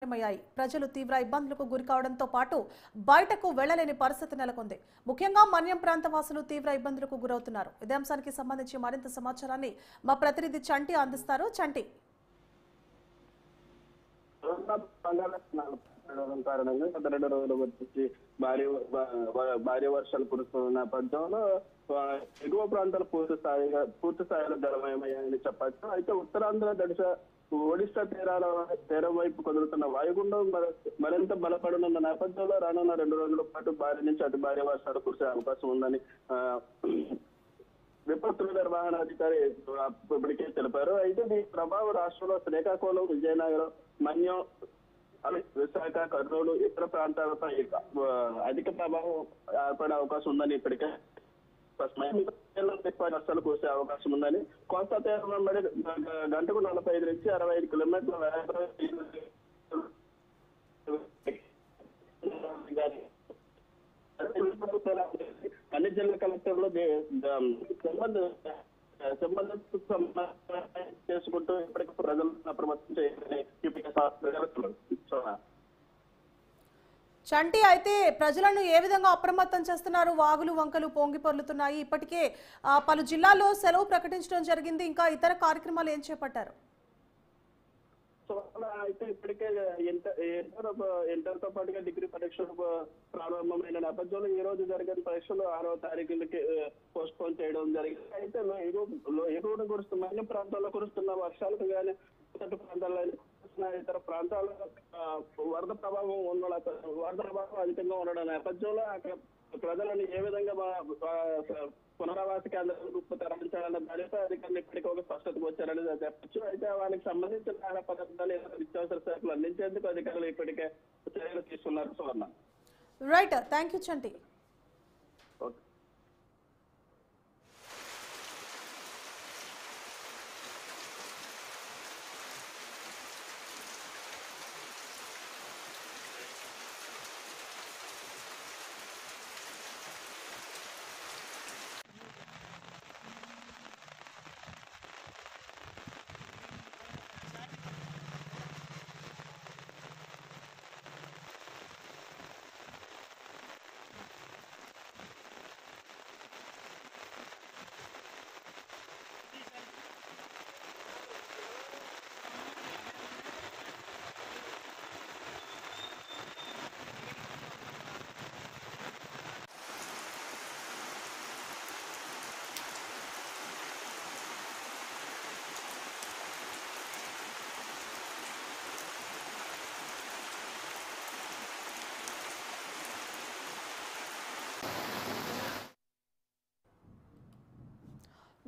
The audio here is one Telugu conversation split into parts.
ప్రజలు తీవ్ర ఇబ్బందులకు గురికావడంతో పాటు బయటకు వెళ్లలేని పరిస్థితి నెలకొంది. ముఖ్యంగా మన్యం ప్రాంత వాసులు తీవ్ర ఇబ్బందులకు గురవుతున్నారు. ఇదే అంశానికి సంబంధించి మరింత సమాచారాన్ని మా ప్రతినిధి చంటి అందిస్తారు. చంటి, కారణంగా గత 2 రోజుల వచ్చి భారీ వర్షాలు కురుస్తున్న నేపథ్యంలో ఎగువ ప్రాంతాలు పూర్తి స్థాయిలో జలమయమయ్యాయని చెప్పచ్చు. అయితే ఉత్తరాంధ్ర ఒడిశా తీరం వైపు కదులుతున్న వాయుగుండం మరింత బలపడనున్న నేపథ్యంలో రానున్న 2 రోజుల పాటు భారీ నుంచి అతి భారీ వర్షాలు కురిసే అవకాశం ఉందని విపత్తుల నిర్వహణాధికారి ఇప్పటికే తెలిపారు. అయితే దీని ప్రభావం రాష్ట్రంలో శ్రీకాకుళం, విజయనగరం, మన్యం, విశాఖ, కర్నూలు, ఇతర ప్రాంతాలపై అధిక ప్రభావం ఏర్పడే అవకాశం ఉందని ఇప్పటికే వర్షాలు కురిసే అవకాశం ఉందని కోస్తా తీరం వెంబడి గంటకు 45 నుంచి 65 కిలోమీటర్ల అన్ని జిల్లా కలెక్టర్లు చేసుకుంటూ ఇప్పటికీ ప్రజలు అప్రమత్తం చేయాలని చంటి, అయితే ప్రజలను ఏ విధంగా అప్రమత్తం చేస్తున్నారు? వాగులు వంకలు పొంగి పొర్లుతున్నాయి. ఇప్పటికే పలు జిల్లాల్లో సెలవు ప్రకటించడం జరిగింది. ఇంకా ఇతర కార్యక్రమాలు ఏం చేపట్టారు? అయితే ఇప్పటికే ఇంటర్ తో పాటుగా డిగ్రీ పరీక్షలు ప్రారంభమైన నేపథ్యంలో ఈ రోజు జరిగిన పరీక్షలు 6వ తారీఖులకి పోస్ట్ పోన్ చేయడం జరిగింది. అయితే ఎగువన కురుస్తున్న అన్ని ప్రాంతాల్లో కురుస్తున్న వర్షాలకు కానీ ప్రాంతాల్లో ఇతర ప్రాంతాల్లో వరద ప్రభావం అధికంగా ఉండడం నేపథ్యంలో అక్కడ ప్రజలను ఏ విధంగా పునరావాస కేంద్రాలకు తరలించాలన్న దానిపై అధికారులు ఇప్పటికీ ఒక స్పష్టతకు వచ్చారని చెప్పచ్చు. అయితే వారికి సంబంధించిన ఆహార పదార్థాలు నిత్యావసర సరుకులు అందించేందుకు అధికారులు ఇప్పటికే చర్యలు తీసుకున్నారు. సువర్ణ, రైట్, థ్యాంక్ యూ చంటి.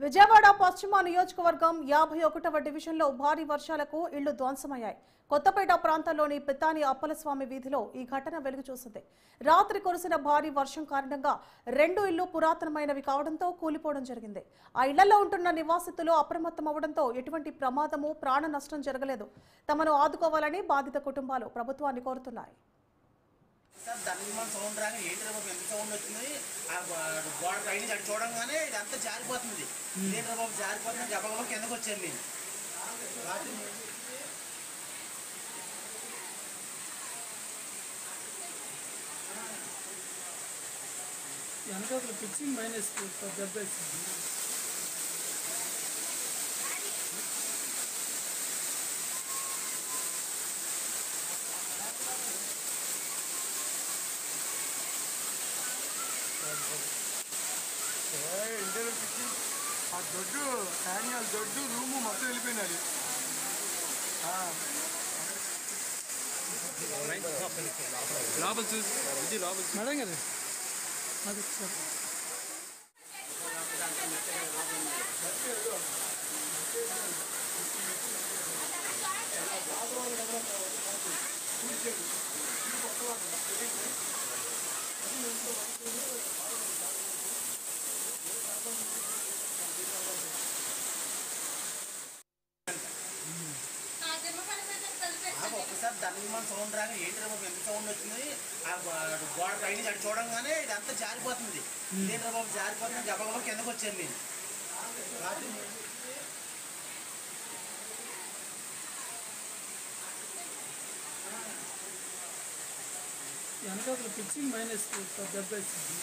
విజయవాడ పశ్చిమ నియోజకవర్గం 51వ డివిజన్లో భారీ వర్షాలకు ఇళ్లు ధ్వంసమయ్యాయి. కొత్తపేట ప్రాంతంలోని పితాని అప్పలస్వామి వీధిలో ఈ ఘటన వెలుగు చూసింది. రాత్రి కురిసిన భారీ వర్షం కారణంగా 2 ఇళ్లు పురాతనమైనవి కావడంతో కూలిపోవడం జరిగింది. ఆ ఇళ్లలో ఉంటున్న నివాసితులు అప్రమత్తం అవడంతో ఎటువంటి ప్రమాదము, ప్రాణ నష్టం జరగలేదు. తమను ఆదుకోవాలని బాధిత కుటుంబాలు ప్రభుత్వాన్ని కోరుతున్నాయి. సౌండ్ రాగా ఏంటి బాబు ఎంత సౌండ్ వచ్చింది, ఆ గోడ పైన అటు చూడంగానే ఇదంతా జారిపోతుంది. ఏంటి బాబు జారిపోతుంది, గబగబా కిందకు వచ్చాను నేను. వెనకాల పిచ్చింగ్ మైనస్ దెబ్బ ఇంటర్ పిచ్చి ఆ దొడ్డు హ్యాంగల్ దొడ్డు రూము మొత్తం వెళ్ళిపోయినది. లోపల చూసి మేడం కదా అది ఒక్కసారి ధర్మం సౌండ్ రాగా ఏంటి బాబు ఎంత సౌండ్ వచ్చింది, ఆ గోడ పైన అటు చూడంగానే ఇదంతా జారిపోతుంది. ఏంటి బాబు జారిపోతుంది, గబగబా కిందకు వచ్చాను నేను. వెనకాల పిచ్చింగ్ మైనస్ దెబ్బ వేసింది.